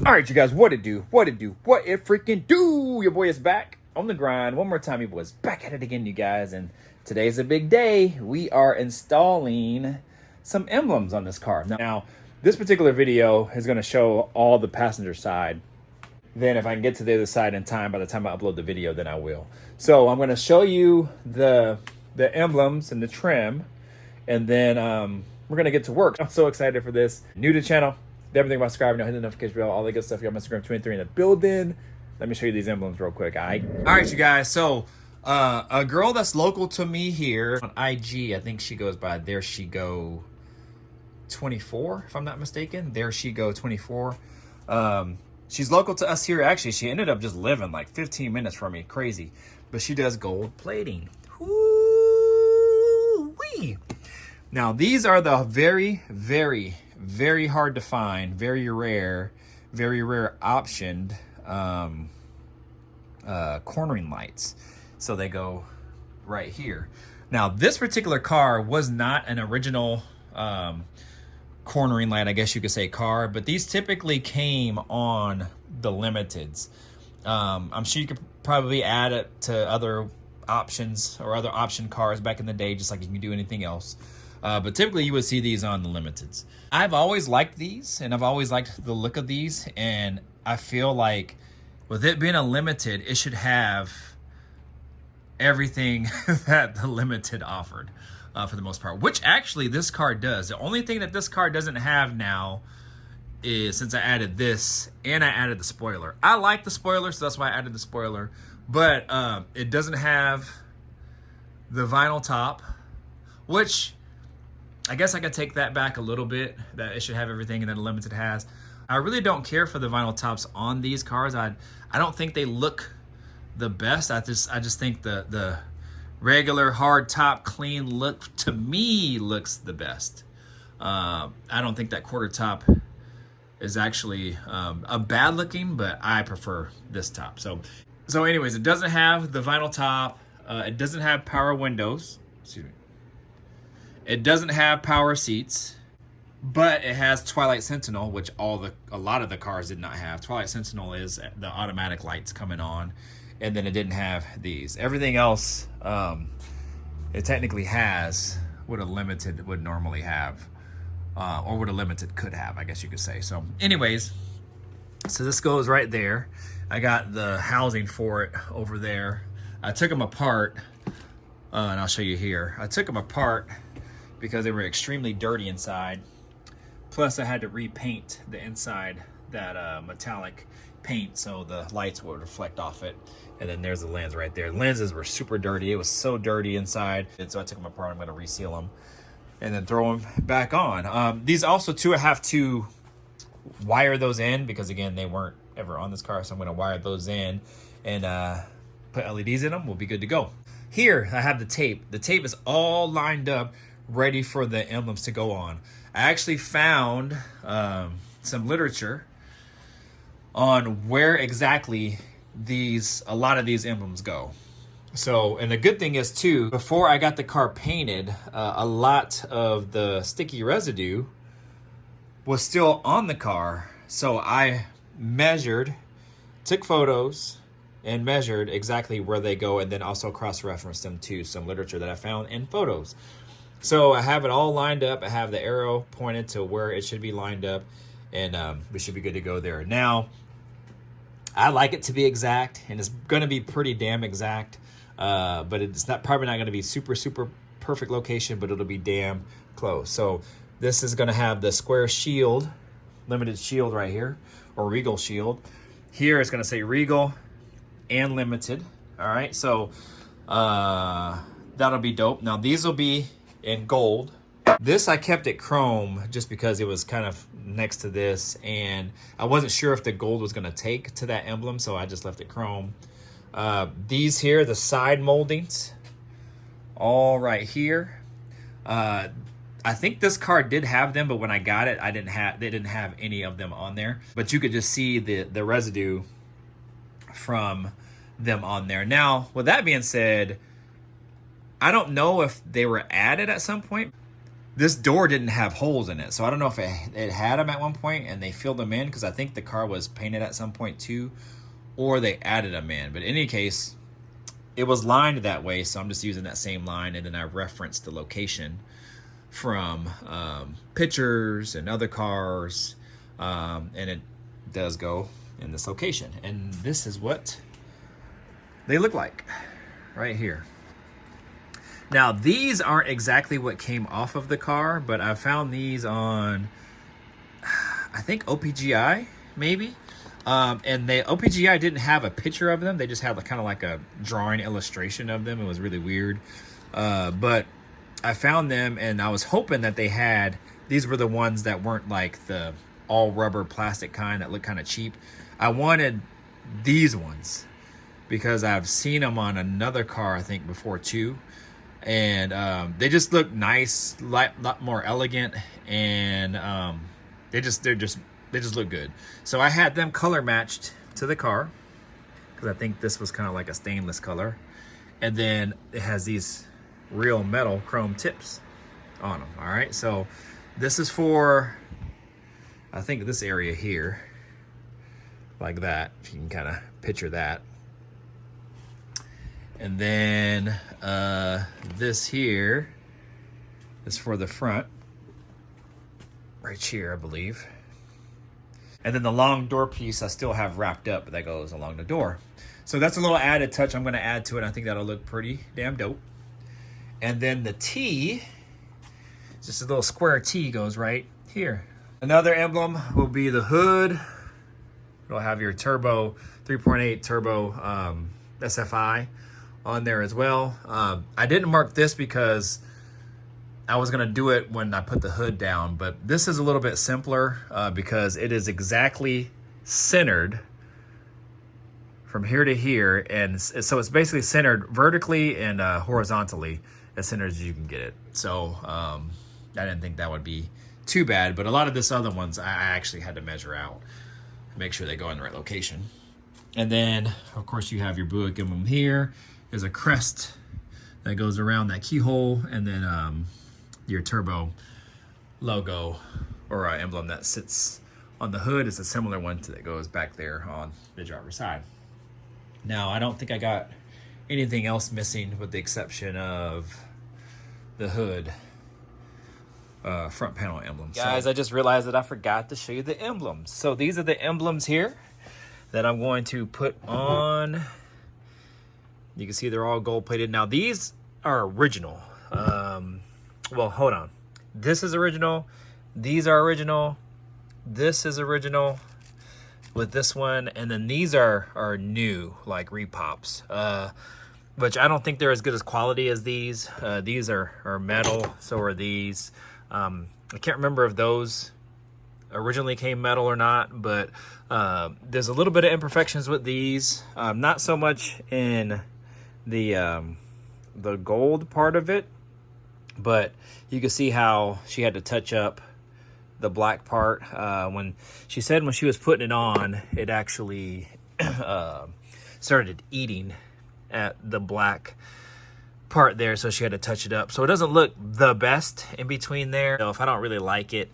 All right, you guys, what it do? What it do? What it freaking do? Your boy is back on the grind. One more time, your boy's back at it again, you guys. And today's a big day. We are installing some emblems on this car. Now, this particular video is going to show all the passenger side. Then if I can get to the other side in time, by the time I upload the video, then I will. So I'm going to show you the emblems and the trim. And then we're going to get to work. I'm so excited for this. New to the channel. Everything about subscribing, hit the notification bell, all the good stuff. You got my Instagram 23 in the building. Let me show you these emblems real quick. All right, you guys. So a girl that's local to me here on IG, I think she goes by There She Go 24, if I'm not mistaken. There She Go 24. She's local to us here. Actually, she ended up just living like 15 minutes from me. Crazy. But she does gold plating. Woo-wee. Now, these are the very hard to find, very rare optioned cornering lights. So they go right here. Now, this particular car was not an original cornering light, I guess you could say, car, but these typically came on the limiteds. I'm sure you could probably add it to other options or other option cars back in the day, just like you can do anything else. But typically you would see these on the limiteds. I've always liked these, and I've always liked the look of these, and I feel like with it being a limited, it should have everything that the limited offered for the most part, which actually this car does. The only thing that this car doesn't have now is, since I added this and I added the spoiler. I like the spoiler, so that's why I added the spoiler, but it doesn't have the vinyl top, which I guess I can take that back a little bit, that it should have everything and that the limited has. I really don't care for the vinyl tops on these cars. I don't think they look the best. I just think the regular hard top clean look to me looks the best. I don't think that quarter top is actually a bad looking, but I prefer this top. So anyways, it doesn't have the vinyl top. It doesn't have power windows. Excuse me. It doesn't have power seats, but it has Twilight Sentinel, which a lot of the cars did not have. Twilight Sentinel is the automatic lights coming on, and then it didn't have these. Everything else it technically has what a limited would normally have, or what a limited could have, I guess you could say. So anyways, so this goes right there. I got the housing for it over there. I took them apart, and I'll show you here. I took them apart because they were extremely dirty inside. Plus I had to repaint the inside, that metallic paint, so the lights would reflect off it. And then there's the lens right there. The lenses were super dirty. It was so dirty inside. And so I took them apart. I'm gonna reseal them and then throw them back on. These also too, I have to wire those in because again, they weren't ever on this car. So I'm gonna wire those in and put LEDs in them. We'll be good to go. Here I have the tape. The tape is all lined up, ready for the emblems to go on. I actually found some literature on where exactly a lot of these emblems go. So, and the good thing is too, before I got the car painted, a lot of the sticky residue was still on the car. So I took photos and measured exactly where they go, and then also cross-referenced them to some literature that I found in photos. So I have it all lined up. I have the arrow pointed to where it should be lined up, and we should be good to go there. Now, I like it to be exact, and it's going to be pretty damn exact, but it's probably not going to be super perfect location, but it'll be damn close. So this is going to have the square shield, limited shield right here, or Regal shield. Here it's going to say Regal and limited. All right, so that'll be dope. Now these will be in gold. This I kept it chrome just because it was kind of next to this, and I wasn't sure if the gold was going to take to that emblem, so I just left it chrome. These here, the side moldings, all right here. I think this car did have them, but when I got it, they didn't have any of them on there. But you could just see the residue from them on there. Now, with that being said, I don't know if they were added at some point. this door didn't have holes in it. So I don't know if it had them at one point and they filled them in, because I think the car was painted at some point too, or they added them in. But in any case, it was lined that way, so I'm just using that same line, and then I referenced the location from pictures and other cars, and it does go in this location. And this is what they look like right here. Now, these aren't exactly what came off of the car, but I found these on, I think, OPGI, maybe. And the OPGI didn't have a picture of them. They just had kind of like a drawing illustration of them. It was really weird. But I found them, and I was hoping that these were the ones that weren't like the all rubber plastic kind that look kind of cheap. I wanted these ones because I've seen them on another car, I think, before too. And they just look nice, lot more elegant, and they just look good. So I had them color matched to the car, because I think this was kind of like a stainless color, and then it has these real metal chrome tips on them. All right, so this is for, I think, this area here, like that, if you can kind of picture that. And then this here is for the front, right here, I believe. And then the long door piece I still have wrapped up, but that goes along the door. So that's a little added touch I'm going to add to it. I think that'll look pretty damn dope. And then the T, just a little square T, goes right here. Another emblem will be the hood. It'll have your turbo, 3.8 turbo SFI on there as well. I didn't mark this because I was gonna do it when I put the hood down, but this is a little bit simpler because it is exactly centered from here to here, and so it's basically centered vertically and horizontally, as centered as you can get it. So I didn't think that would be too bad, but a lot of this other ones I actually had to measure out, make sure they go in the right location. And then of course you have your Buick emblem here. There's a crest that goes around that keyhole, and then your turbo logo or emblem that sits on the hood is a similar one that goes back there on the driver's side. Now, I don't think I got anything else missing with the exception of the hood front panel emblem. Guys, I just realized that I forgot to show you the emblems. So these are the emblems here that I'm going to put on. You can see they're all gold plated. Now these are original. Well, hold on. This is original. These are original. This is original with this one. And then these are new, like repops, which I don't think they're as good as quality as these. These are metal. So are these. I can't remember if those originally came metal or not, but there's a little bit of imperfections with these. Not so much in the gold part of it, but you can see how she had to touch up the black part. When she said when she was putting it on, it actually started eating at the black part there, so she had to touch it up. So it doesn't look the best in between there. So if I don't really like it,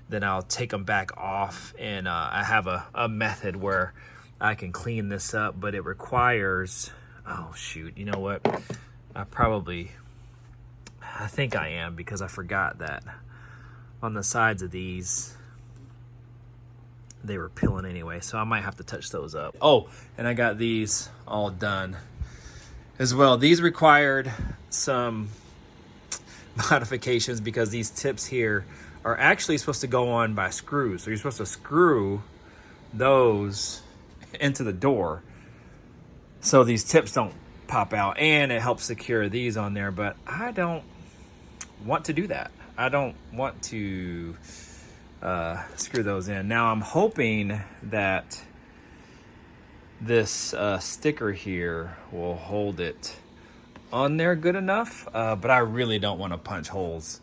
then I'll take them back off, and I have a method where I can clean this up, but it requires, oh shoot, you know what, I think I am, because I forgot that on the sides of these they were peeling anyway, so I might have to touch those up. Oh, and I got these all done as well. These required some modifications because these tips here are actually supposed to go on by screws. So you're supposed to screw those into the door so these tips don't pop out, and it helps secure these on there, but I don't want to do that. I don't want to screw those in. Now I'm hoping that this sticker here will hold it on there good enough, but I really don't want to punch holes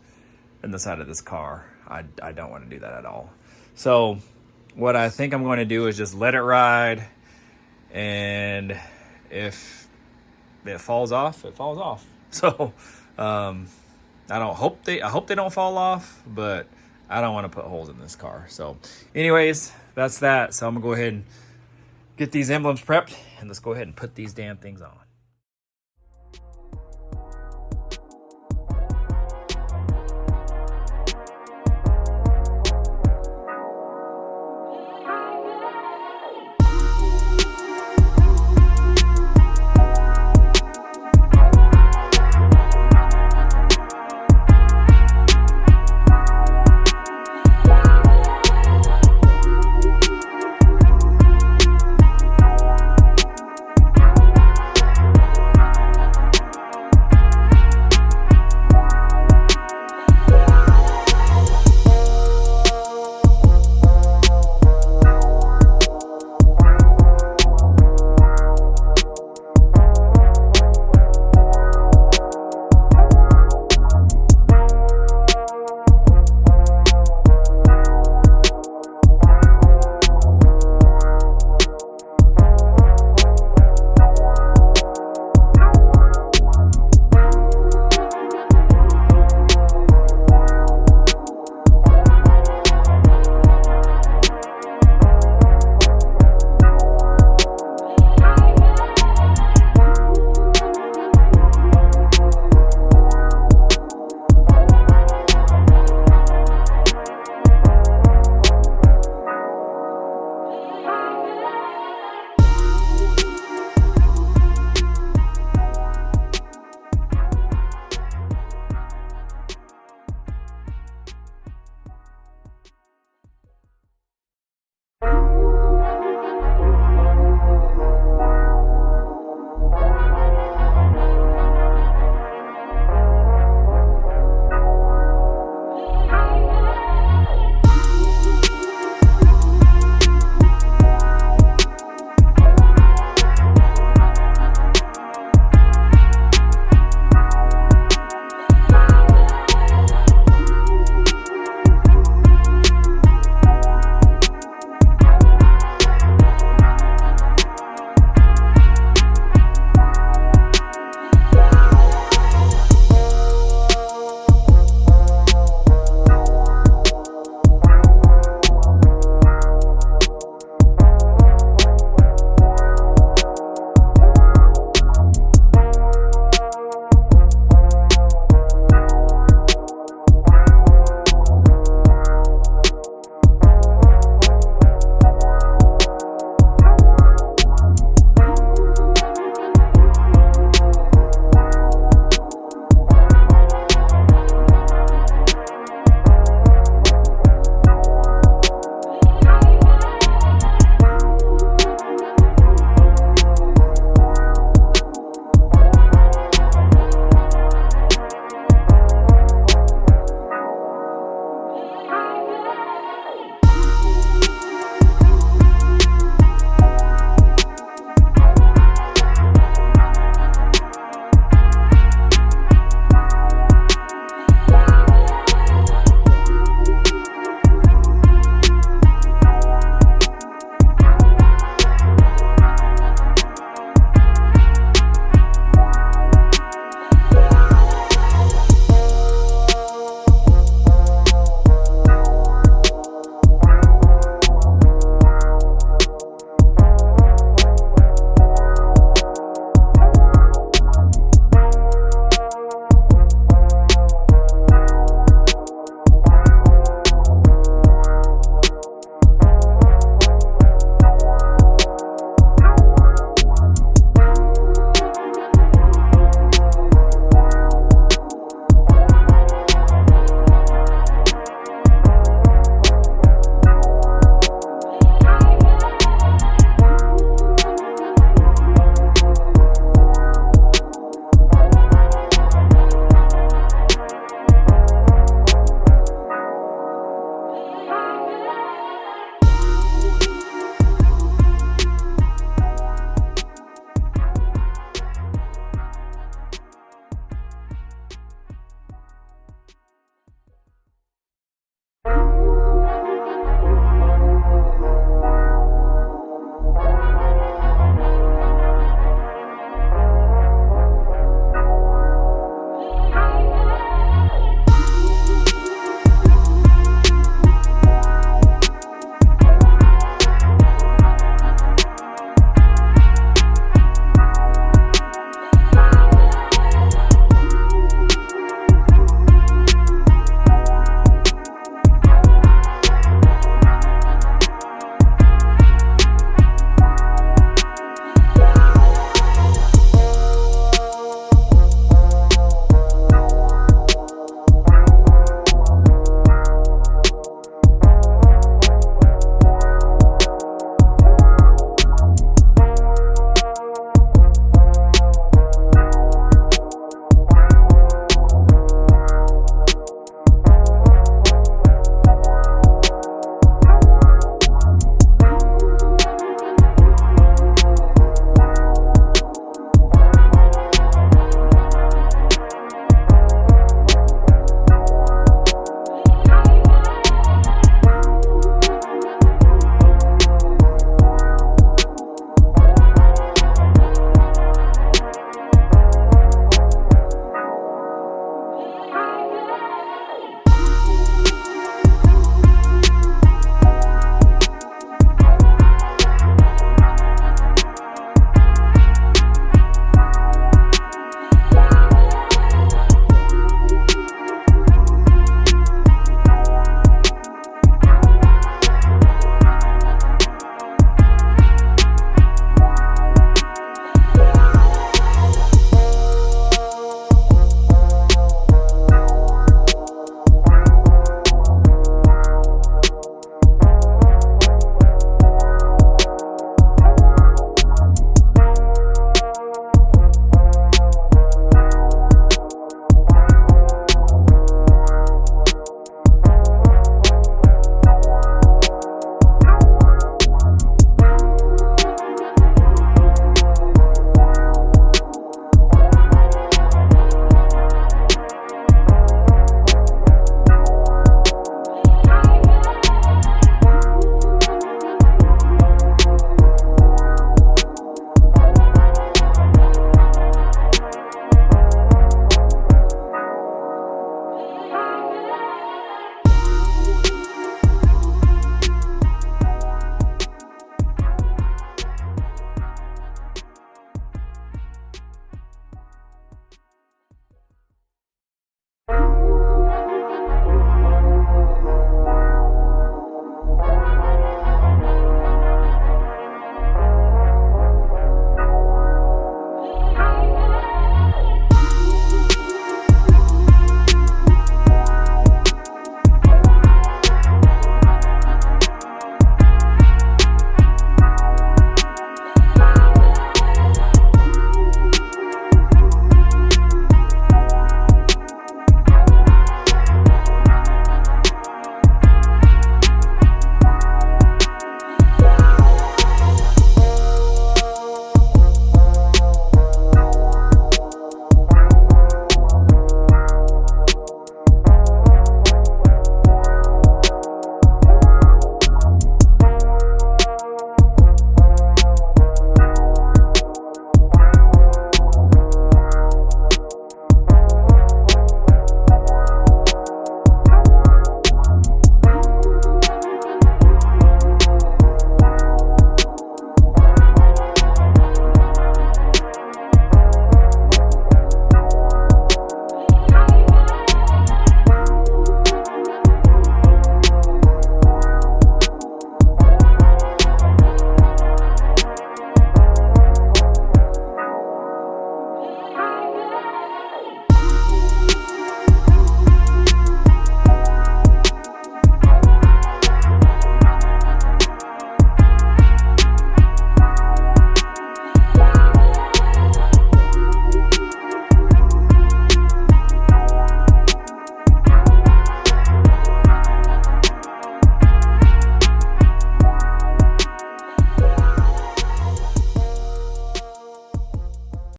in the side of this car. I don't want to do that at all. So what I think I'm going to do is just let it ride, and if it falls off, it falls off. So I hope they don't fall off, but I don't want to put holes in this car. So anyways, that's that. So I'm gonna go ahead and get these emblems prepped, and let's go ahead and put these damn things on.